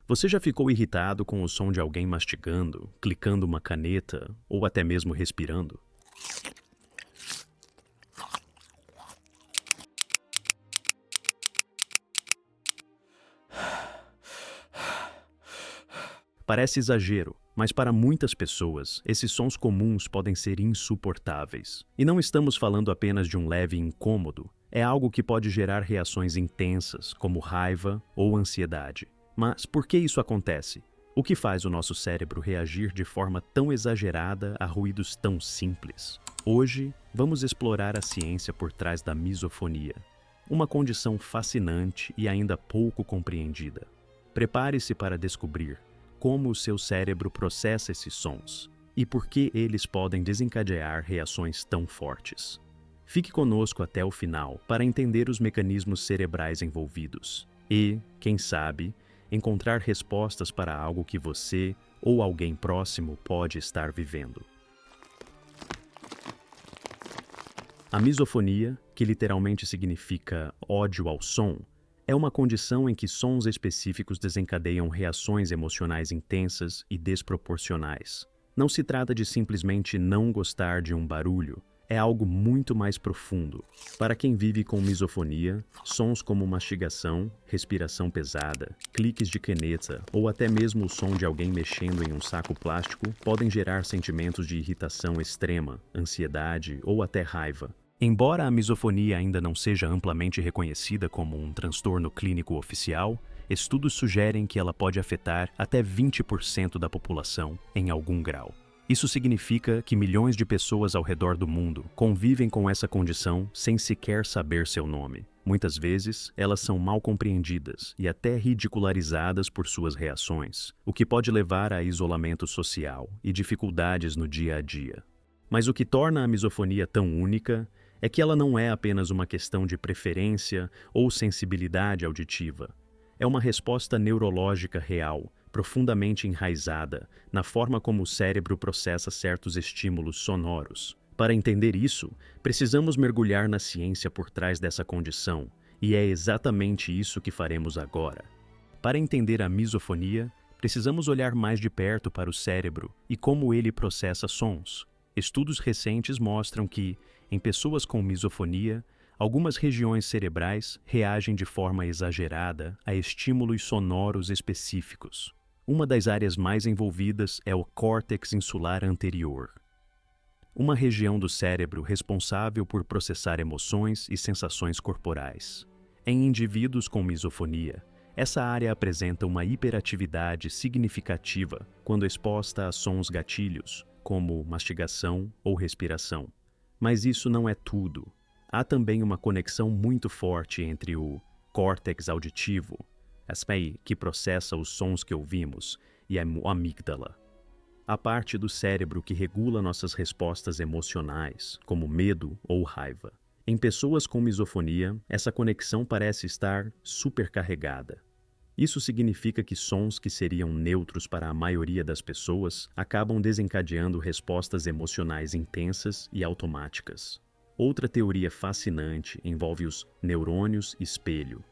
Você já ficou irritado com o som de alguém mastigando, clicando uma caneta ou até mesmo respirando? Parece exagero, mas para muitas pessoas, esses sons comuns podem ser insuportáveis. E não estamos falando apenas de um leve incômodo, é algo que pode gerar reações intensas, como raiva ou ansiedade. Mas por que isso acontece? O que faz o nosso cérebro reagir de forma tão exagerada a ruídos tão simples? Hoje, vamos explorar a ciência por trás da misofonia, uma condição fascinante e ainda pouco compreendida. Prepare-se para descobrir como o seu cérebro processa esses sons e por que eles podem desencadear reações tão fortes. Fique conosco até o final para entender os mecanismos cerebrais envolvidos e, quem sabe, encontrar respostas para algo que você ou alguém próximo pode estar vivendo. A misofonia, que literalmente significa ódio ao som, é uma condição em que sons específicos desencadeiam reações emocionais intensas e desproporcionais. Não se trata de simplesmente não gostar de um barulho, é algo muito mais profundo. Para quem vive com misofonia, sons como mastigação, respiração pesada, cliques de caneta ou até mesmo o som de alguém mexendo em um saco plástico podem gerar sentimentos de irritação extrema, ansiedade ou até raiva. Embora a misofonia ainda não seja amplamente reconhecida como um transtorno clínico oficial, estudos sugerem que ela pode afetar até 20% da população em algum grau. Isso significa que milhões de pessoas ao redor do mundo convivem com essa condição sem sequer saber seu nome. Muitas vezes, elas são mal compreendidas e até ridicularizadas por suas reações, o que pode levar a isolamento social e dificuldades no dia a dia. Mas o que torna a misofonia tão única é que ela não é apenas uma questão de preferência ou sensibilidade auditiva. É uma resposta neurológica real, profundamente enraizada na forma como o cérebro processa certos estímulos sonoros. Para entender isso, precisamos mergulhar na ciência por trás dessa condição, e é exatamente isso que faremos agora. Para entender a misofonia, precisamos olhar mais de perto para o cérebro e como ele processa sons. Estudos recentes mostram que, em pessoas com misofonia, algumas regiões cerebrais reagem de forma exagerada a estímulos sonoros específicos. Uma das áreas mais envolvidas é o córtex insular anterior, uma região do cérebro responsável por processar emoções e sensações corporais. Em indivíduos com misofonia, essa área apresenta uma hiperatividade significativa quando exposta a sons gatilhos, como mastigação ou respiração. Mas isso não é tudo. Há também uma conexão muito forte entre o córtex auditivo, que processa os sons que ouvimos, e a amígdala, a parte do cérebro que regula nossas respostas emocionais, como medo ou raiva. Em pessoas com misofonia, essa conexão parece estar supercarregada. Isso significa que sons que seriam neutros para a maioria das pessoas acabam desencadeando respostas emocionais intensas e automáticas. Outra teoria fascinante envolve os neurônios espelho,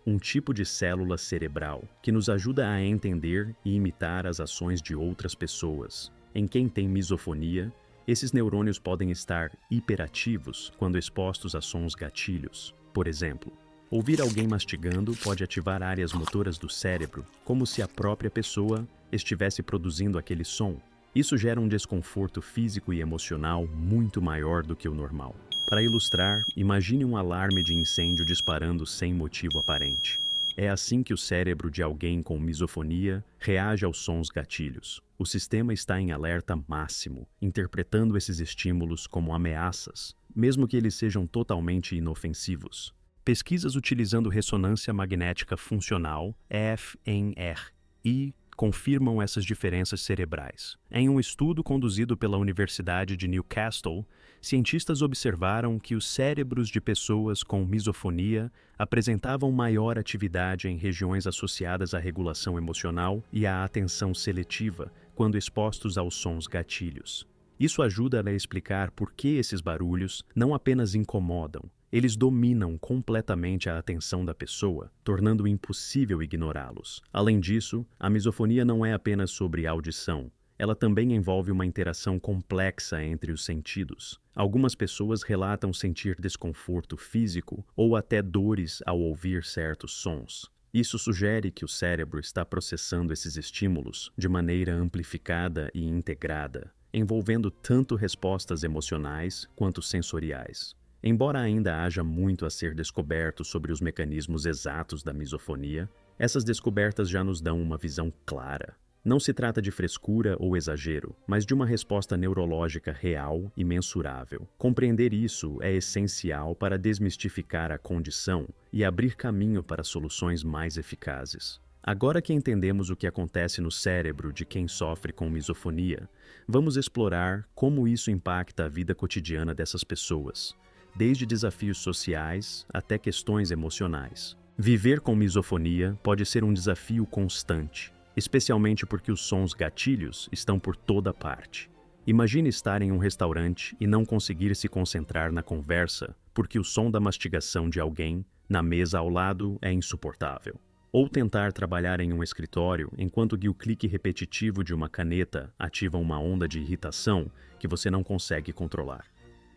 um tipo de célula cerebral que nos ajuda a entender e imitar as ações de outras pessoas. Em quem tem misofonia, esses neurônios podem estar hiperativos quando expostos a sons gatilhos. Por exemplo, ouvir alguém mastigando pode ativar áreas motoras do cérebro, como se a própria pessoa estivesse produzindo aquele som. Isso gera um desconforto físico e emocional muito maior do que o normal. Para ilustrar, imagine um alarme de incêndio disparando sem motivo aparente. É assim que o cérebro de alguém com misofonia reage aos sons gatilhos. O sistema está em alerta máximo, interpretando esses estímulos como ameaças, mesmo que eles sejam totalmente inofensivos. Pesquisas utilizando ressonância magnética funcional, fMRI, confirmam essas diferenças cerebrais. Em um estudo conduzido pela Universidade de Newcastle, cientistas observaram que os cérebros de pessoas com misofonia apresentavam maior atividade em regiões associadas à regulação emocional e à atenção seletiva quando expostos aos sons gatilhos. Isso ajuda a explicar por que esses barulhos não apenas incomodam, Eles dominam completamente a atenção da pessoa, tornando impossível ignorá-los. Além disso, a misofonia não é apenas sobre audição. Ela também envolve uma interação complexa entre os sentidos. Algumas pessoas relatam sentir desconforto físico ou até dores ao ouvir certos sons. Isso sugere que o cérebro está processando esses estímulos de maneira amplificada e integrada, envolvendo tanto respostas emocionais quanto sensoriais. Embora ainda haja muito a ser descoberto sobre os mecanismos exatos da misofonia, essas descobertas já nos dão uma visão clara. Não se trata de frescura ou exagero, mas de uma resposta neurológica real e mensurável. Compreender isso é essencial para desmistificar a condição e abrir caminho para soluções mais eficazes. Agora que entendemos o que acontece no cérebro de quem sofre com misofonia, vamos explorar como isso impacta a vida cotidiana dessas pessoas, desde desafios sociais até questões emocionais. Viver com misofonia pode ser um desafio constante, especialmente porque os sons gatilhos estão por toda parte. Imagine estar em um restaurante e não conseguir se concentrar na conversa porque o som da mastigação de alguém na mesa ao lado é insuportável. Ou tentar trabalhar em um escritório enquanto que o clique repetitivo de uma caneta ativa uma onda de irritação que você não consegue controlar.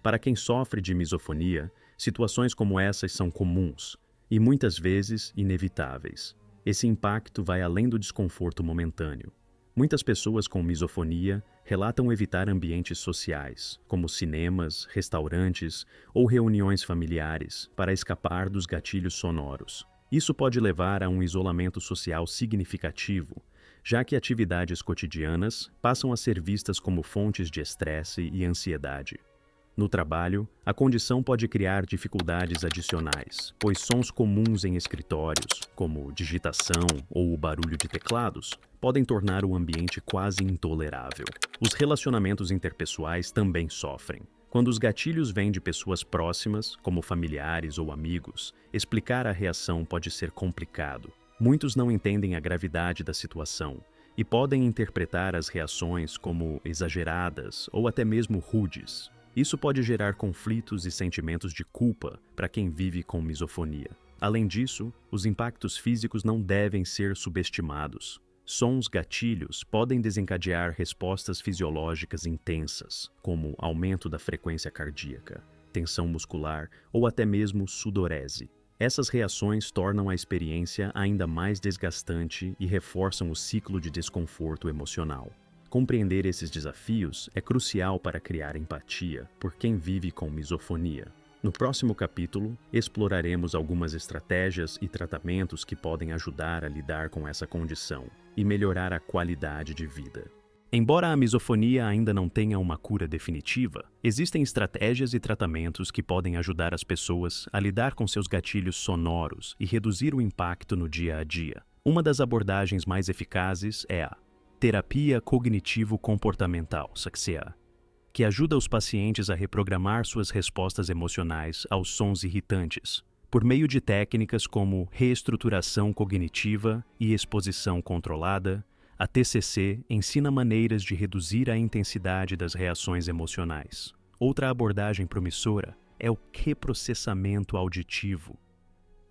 Para quem sofre de misofonia, situações como essas são comuns e muitas vezes inevitáveis. Esse impacto vai além do desconforto momentâneo. Muitas pessoas com misofonia relatam evitar ambientes sociais, como cinemas, restaurantes ou reuniões familiares, para escapar dos gatilhos sonoros. Isso pode levar a um isolamento social significativo, já que atividades cotidianas passam a ser vistas como fontes de estresse e ansiedade. No trabalho, a condição pode criar dificuldades adicionais, pois sons comuns em escritórios, como digitação ou o barulho de teclados, podem tornar o ambiente quase intolerável. Os relacionamentos interpessoais também sofrem. Quando os gatilhos vêm de pessoas próximas, como familiares ou amigos, explicar a reação pode ser complicado. Muitos não entendem a gravidade da situação e podem interpretar as reações como exageradas ou até mesmo rudes. Isso pode gerar conflitos e sentimentos de culpa para quem vive com misofonia. Além disso, os impactos físicos não devem ser subestimados. Sons gatilhos podem desencadear respostas fisiológicas intensas, como aumento da frequência cardíaca, tensão muscular ou até mesmo sudorese. Essas reações tornam a experiência ainda mais desgastante e reforçam o ciclo de desconforto emocional. Compreender esses desafios é crucial para criar empatia por quem vive com misofonia. No próximo capítulo, exploraremos algumas estratégias e tratamentos que podem ajudar a lidar com essa condição e melhorar a qualidade de vida. Embora a misofonia ainda não tenha uma cura definitiva, existem estratégias e tratamentos que podem ajudar as pessoas a lidar com seus gatilhos sonoros e reduzir o impacto no dia a dia. Uma das abordagens mais eficazes é a terapia cognitivo-comportamental, (CCA), que ajuda os pacientes a reprogramar suas respostas emocionais aos sons irritantes, por meio de técnicas como reestruturação cognitiva e exposição controlada. A TCC ensina maneiras de reduzir a intensidade das reações emocionais. Outra abordagem promissora é o reprocessamento auditivo,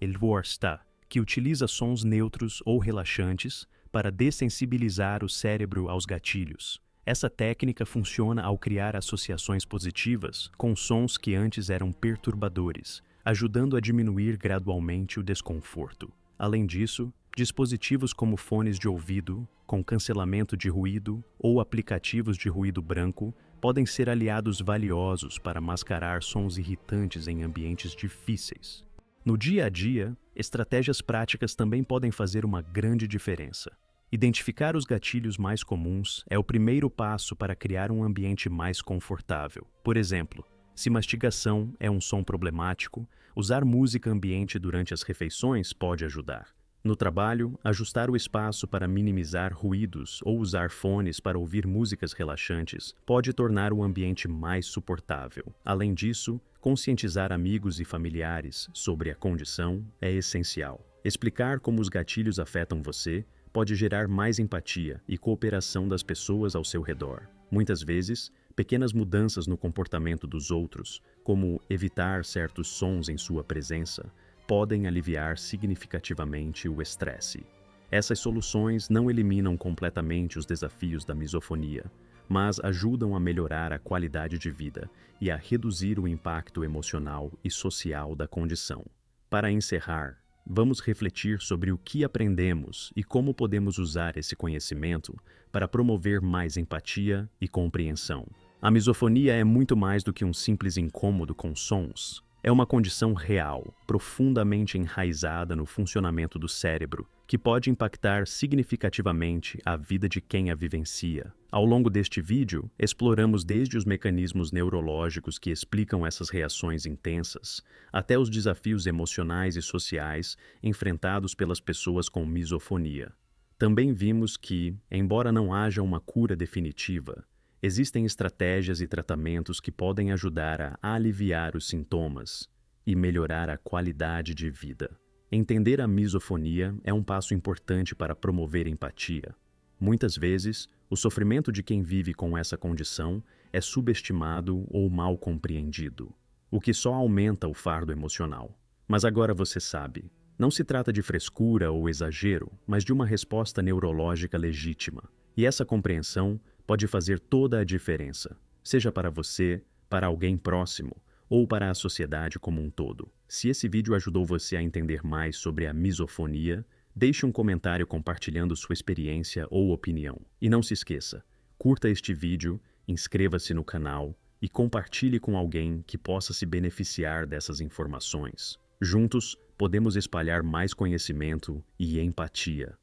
(LWORSTA), que utiliza sons neutros ou relaxantes para dessensibilizar o cérebro aos gatilhos. Essa técnica funciona ao criar associações positivas com sons que antes eram perturbadores, ajudando a diminuir gradualmente o desconforto. Além disso, dispositivos como fones de ouvido, com cancelamento de ruído ou aplicativos de ruído branco podem ser aliados valiosos para mascarar sons irritantes em ambientes difíceis. No dia a dia, estratégias práticas também podem fazer uma grande diferença. Identificar os gatilhos mais comuns é o primeiro passo para criar um ambiente mais confortável. Por exemplo, se mastigação é um som problemático, usar música ambiente durante as refeições pode ajudar. No trabalho, ajustar o espaço para minimizar ruídos ou usar fones para ouvir músicas relaxantes pode tornar o ambiente mais suportável. Além disso, conscientizar amigos e familiares sobre a condição é essencial. Explicar como os gatilhos afetam você pode gerar mais empatia e cooperação das pessoas ao seu redor. Muitas vezes, Pequenas mudanças no comportamento dos outros, como evitar certos sons em sua presença, podem aliviar significativamente o estresse. Essas soluções não eliminam completamente os desafios da misofonia, mas ajudam a melhorar a qualidade de vida e a reduzir o impacto emocional e social da condição. Para encerrar, vamos refletir sobre o que aprendemos e como podemos usar esse conhecimento para promover mais empatia e compreensão. A misofonia é muito mais do que um simples incômodo com sons. É uma condição real, profundamente enraizada no funcionamento do cérebro, que pode impactar significativamente a vida de quem a vivencia. Ao longo deste vídeo, exploramos desde os mecanismos neurológicos que explicam essas reações intensas, até os desafios emocionais e sociais enfrentados pelas pessoas com misofonia. Também vimos que, embora não haja uma cura definitiva, existem estratégias e tratamentos que podem ajudar a aliviar os sintomas e melhorar a qualidade de vida. Entender a misofonia é um passo importante para promover empatia. Muitas vezes, o sofrimento de quem vive com essa condição é subestimado ou mal compreendido, o que só aumenta o fardo emocional. Mas agora você sabe, não se trata de frescura ou exagero, mas de uma resposta neurológica legítima. E essa compreensão pode fazer toda a diferença, seja para você, para alguém próximo ou para a sociedade como um todo. Se esse vídeo ajudou você a entender mais sobre a misofonia, deixe um comentário compartilhando sua experiência ou opinião. E não se esqueça, curta este vídeo, inscreva-se no canal e compartilhe com alguém que possa se beneficiar dessas informações. Juntos, podemos espalhar mais conhecimento e empatia.